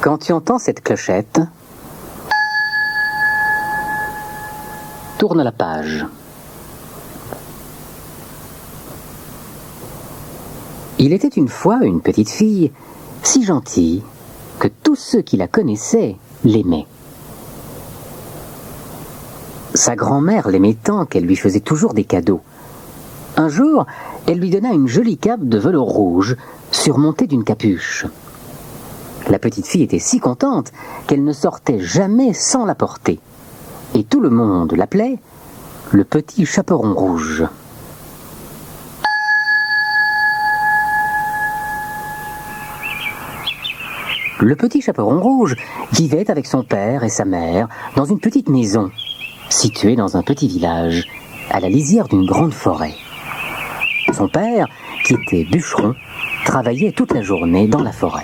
Quand tu entends cette clochette, tourne la page. Il était une fois une petite fille si gentille que tous ceux qui la connaissaient l'aimaient. Sa grand-mère l'aimait tant qu'elle lui faisait toujours des cadeaux. Un jour, elle lui donna une jolie cape de velours rouge surmontée d'une capuche. La petite fille était si contente qu'elle ne sortait jamais sans la porter. Et tout le monde l'appelait le petit chaperon rouge. Le petit chaperon rouge vivait avec son père et sa mère dans une petite maison, située dans un petit village, à la lisière d'une grande forêt. Son père, qui était bûcheron, travaillait toute la journée dans la forêt.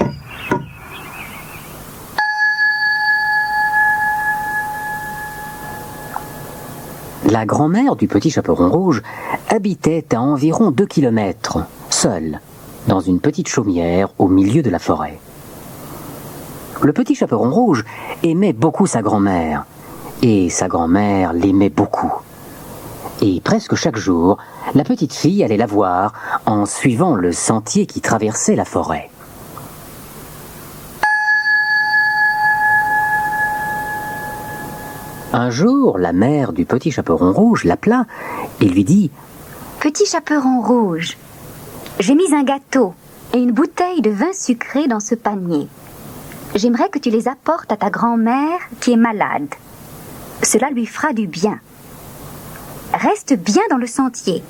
La grand-mère du petit chaperon rouge habitait à environ 2 kilomètres, seule, dans une petite chaumière au milieu de la forêt. Le petit chaperon rouge aimait beaucoup sa grand-mère, et sa grand-mère l'aimait beaucoup. Et presque chaque jour, la petite fille allait la voir en suivant le sentier qui traversait la forêt. Un jour, la mère du petit chaperon rouge l'appela et lui dit « Petit chaperon rouge, j'ai mis un gâteau et une bouteille de vin sucré dans ce panier. J'aimerais que tu les apportes à ta grand-mère qui est malade. Cela lui fera du bien. Reste bien dans le sentier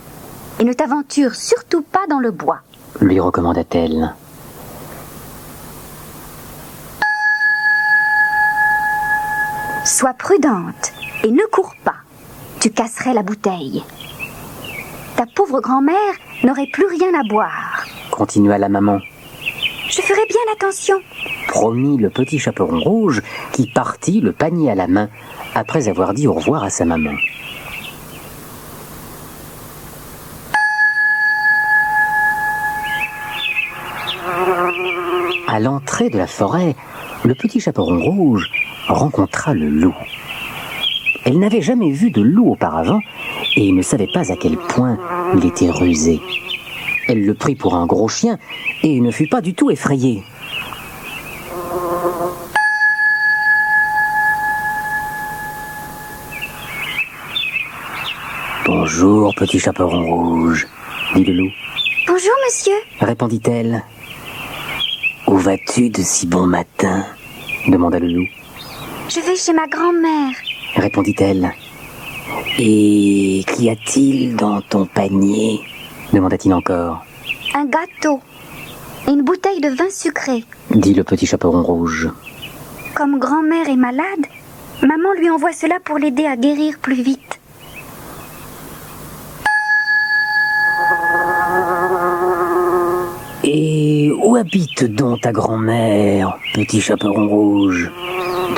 et ne t'aventure surtout pas dans le bois, lui recommanda-t-elle. Sois prudente et ne cours pas. Tu casserais la bouteille. Ta pauvre grand-mère n'aurait plus rien à boire. Continua la maman. Je ferai bien attention, promit le petit chaperon rouge qui partit le panier à la main après avoir dit au revoir à sa maman. À l'entrée de la forêt, le petit chaperon rouge rencontra le loup. Elle n'avait jamais vu de loup auparavant et ne savait pas à quel point il était rusé. Elle le prit pour un gros chien et ne fut pas du tout effrayée. « Bonjour, petit chaperon rouge, » dit le loup. « Bonjour, monsieur, » répondit-elle. « Où vas-tu de si bon matin ?» demanda le loup. « Je vais chez ma grand-mère, » répondit-elle. « Et qu'y a-t-il dans ton panier ?» demanda-t-il encore. « Un gâteau et une bouteille de vin sucré, » dit le petit chaperon rouge. « Comme grand-mère est malade, maman lui envoie cela pour l'aider à guérir plus vite. » « Et où habite donc ta grand-mère, petit chaperon rouge ?»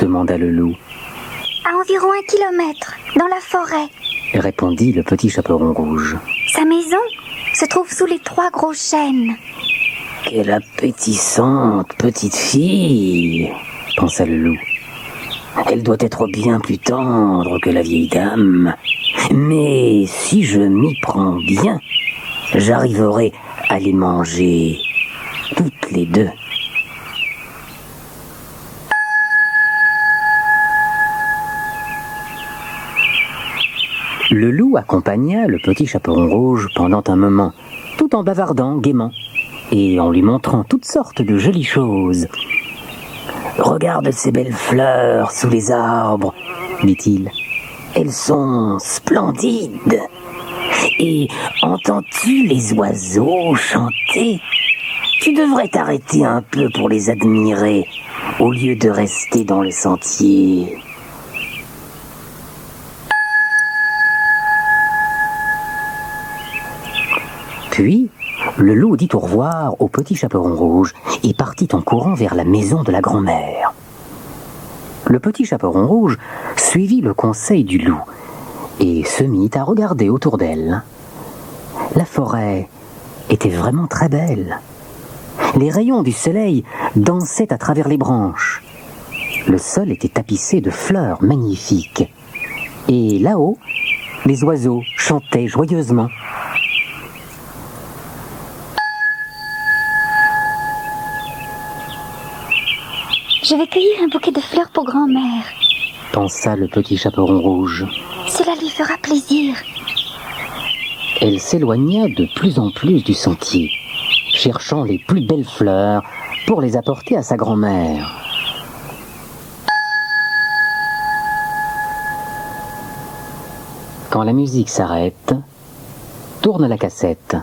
demanda le loup. « À environ 1 kilomètre, dans la forêt, » répondit le petit chaperon rouge. « Sa maison se trouve sous les 3 gros chênes. » « Quelle appétissante petite fille !» pensa le loup. « Elle doit être bien plus tendre que la vieille dame. Mais si je m'y prends bien, j'arriverai à les manger toutes les deux. » Le loup accompagna le petit chaperon rouge pendant un moment, tout en bavardant gaiement, et en lui montrant toutes sortes de jolies choses. « Regarde ces belles fleurs sous les arbres, » dit-il. « Elles sont splendides. Et entends-tu les oiseaux chanter ? Tu devrais t'arrêter un peu pour les admirer, au lieu de rester dans le sentier. » Puis, le loup dit au revoir au petit chaperon rouge et partit en courant vers la maison de la grand-mère. Le petit chaperon rouge suivit le conseil du loup et se mit à regarder autour d'elle. La forêt était vraiment très belle. Les rayons du soleil dansaient à travers les branches. Le sol était tapissé de fleurs magnifiques. Et là-haut, les oiseaux chantaient joyeusement. Je vais cueillir un bouquet de fleurs pour grand-mère, pensa le petit chaperon rouge. Cela lui fera plaisir. Elle s'éloigna de plus en plus du sentier, cherchant les plus belles fleurs pour les apporter à sa grand-mère. Quand la musique s'arrête, tourne la cassette.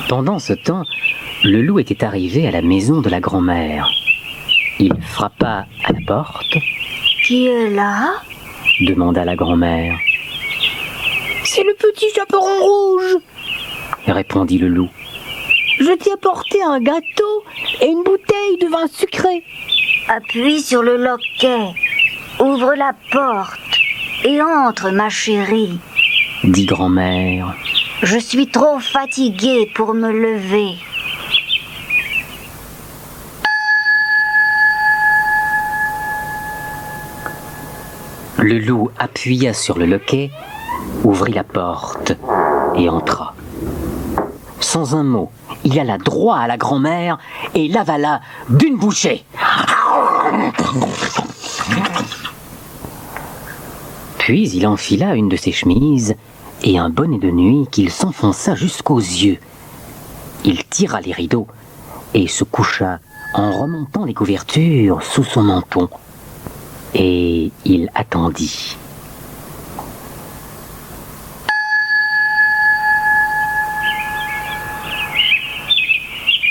Pendant ce temps, le loup était arrivé à la maison de la grand-mère. Il frappa à la porte. « Qui est là ?» demanda la grand-mère. « C'est le petit chaperon rouge !» répondit le loup. « Je t'ai apporté un gâteau et une bouteille de vin sucré. » Appuie sur le loquet, ouvre la porte et entre, ma chérie, dit grand-mère. Je suis trop fatiguée pour me lever. Le loup appuya sur le loquet, ouvrit la porte et entra. Sans un mot, il alla droit à la grand-mère et l'avala d'une bouchée. Puis il enfila une de ses chemises et un bonnet de nuit qu'il s'enfonça jusqu'aux yeux. Il tira les rideaux et se coucha en remontant les couvertures sous son menton. Et il attendit.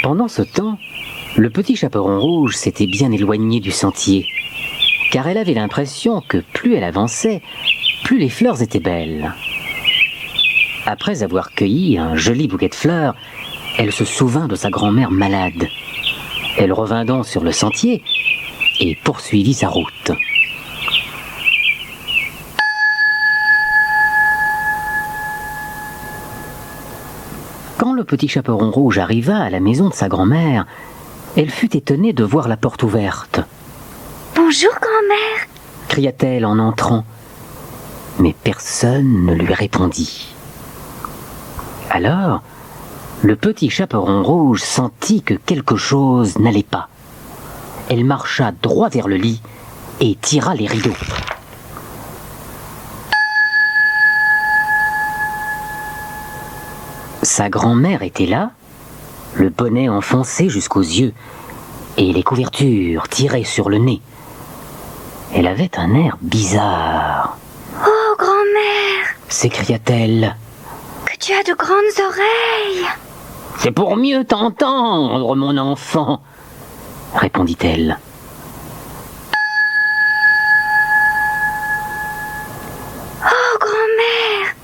Pendant ce temps, le petit chaperon rouge s'était bien éloigné du sentier, car elle avait l'impression que plus elle avançait, plus les fleurs étaient belles. Après avoir cueilli un joli bouquet de fleurs, elle se souvint de sa grand-mère malade. Elle revint donc sur le sentier et poursuivit sa route. Quand le petit chaperon rouge arriva à la maison de sa grand-mère, elle fut étonnée de voir la porte ouverte. « Bonjour, grand-mère » cria-t-elle en entrant. Mais personne ne lui répondit. Alors, le petit chaperon rouge sentit que quelque chose n'allait pas. Elle marcha droit vers le lit et tira les rideaux. Sa grand-mère était là, le bonnet enfoncé jusqu'aux yeux et les couvertures tirées sur le nez. Elle avait un air bizarre. « Oh, grand-mère » s'écria-t-elle. « Que tu as de grandes oreilles !»« C'est pour mieux t'entendre, mon enfant !» répondit-elle. « Oh, grand-mère !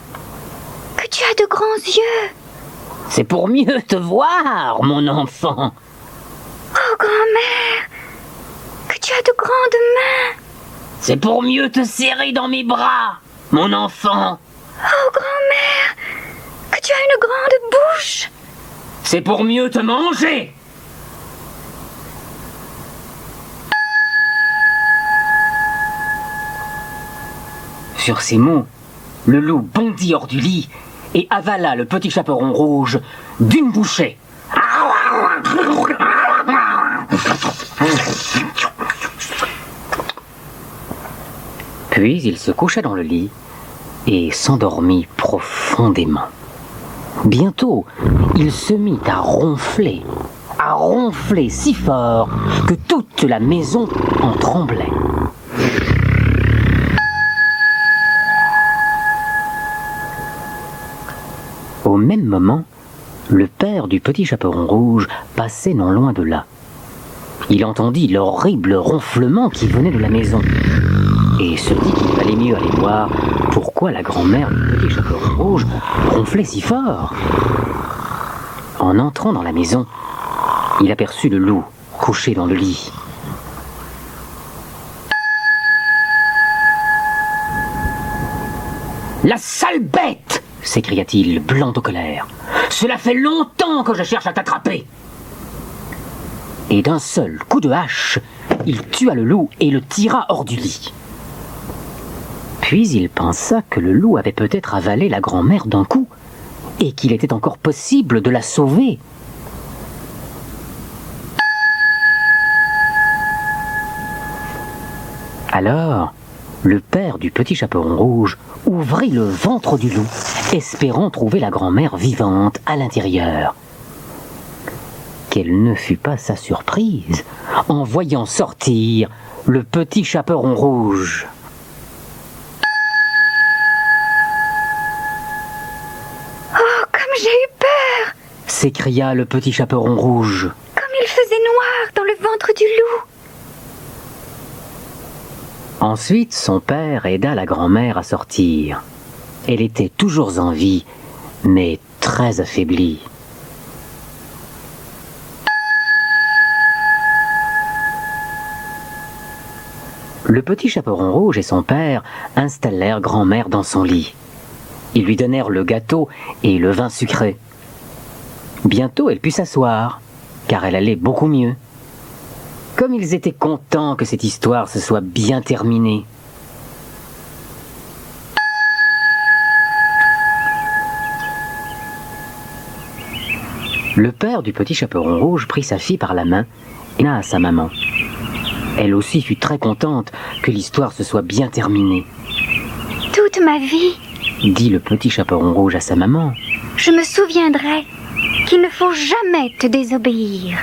Que tu as de grands yeux !»« C'est pour mieux te voir, mon enfant !»« Oh, grand-mère ! Que tu as de grandes mains !»« C'est pour mieux te serrer dans mes bras, mon enfant !»« Oh, grand-mère ! Que tu as une grande bouche !»« C'est pour mieux te manger !» Sur ces mots, le loup bondit hors du lit et avala le petit chaperon rouge d'une bouchée. Puis il se coucha dans le lit et s'endormit profondément. Bientôt, il se mit à ronfler si fort que toute la maison en tremblait. Au même moment, le père du petit chaperon rouge passait non loin de là. il entendit l'horrible ronflement qui venait de la maison et se dit qu'il valait mieux aller voir pourquoi la grand-mère du petit chaperon rouge ronflait si fort. En entrant dans la maison, il aperçut le loup couché dans le lit. « La sale bête !» s'écria-t-il, blanc de colère. « Cela fait longtemps que je cherche à t'attraper !» Et d'un seul coup de hache, il tua le loup et le tira hors du lit. Puis il pensa que le loup avait peut-être avalé la grand-mère d'un coup, et qu'il était encore possible de la sauver. Alors, le père du petit chaperon rouge ouvrit le ventre du loup, espérant trouver la grand-mère vivante à l'intérieur. Quelle ne fut pas sa surprise en voyant sortir le petit chaperon rouge. Oh, comme j'ai eu peur! S'écria le petit chaperon rouge. Comme il faisait noir dans le ventre du loup. Ensuite, son père aida la grand-mère à sortir. Elle était toujours en vie, mais très affaiblie. Le petit chaperon rouge et son père installèrent grand-mère dans son lit. Ils lui donnèrent le gâteau et le vin sucré. Bientôt, elle put s'asseoir, car elle allait beaucoup mieux. Comme ils étaient contents que cette histoire se soit bien terminée. Le père du petit chaperon rouge prit sa fille par la main et la à sa maman. Elle aussi fut très contente que l'histoire se soit bien terminée. Toute ma vie, dit le petit chaperon rouge à sa maman, je me souviendrai qu'il ne faut jamais te désobéir.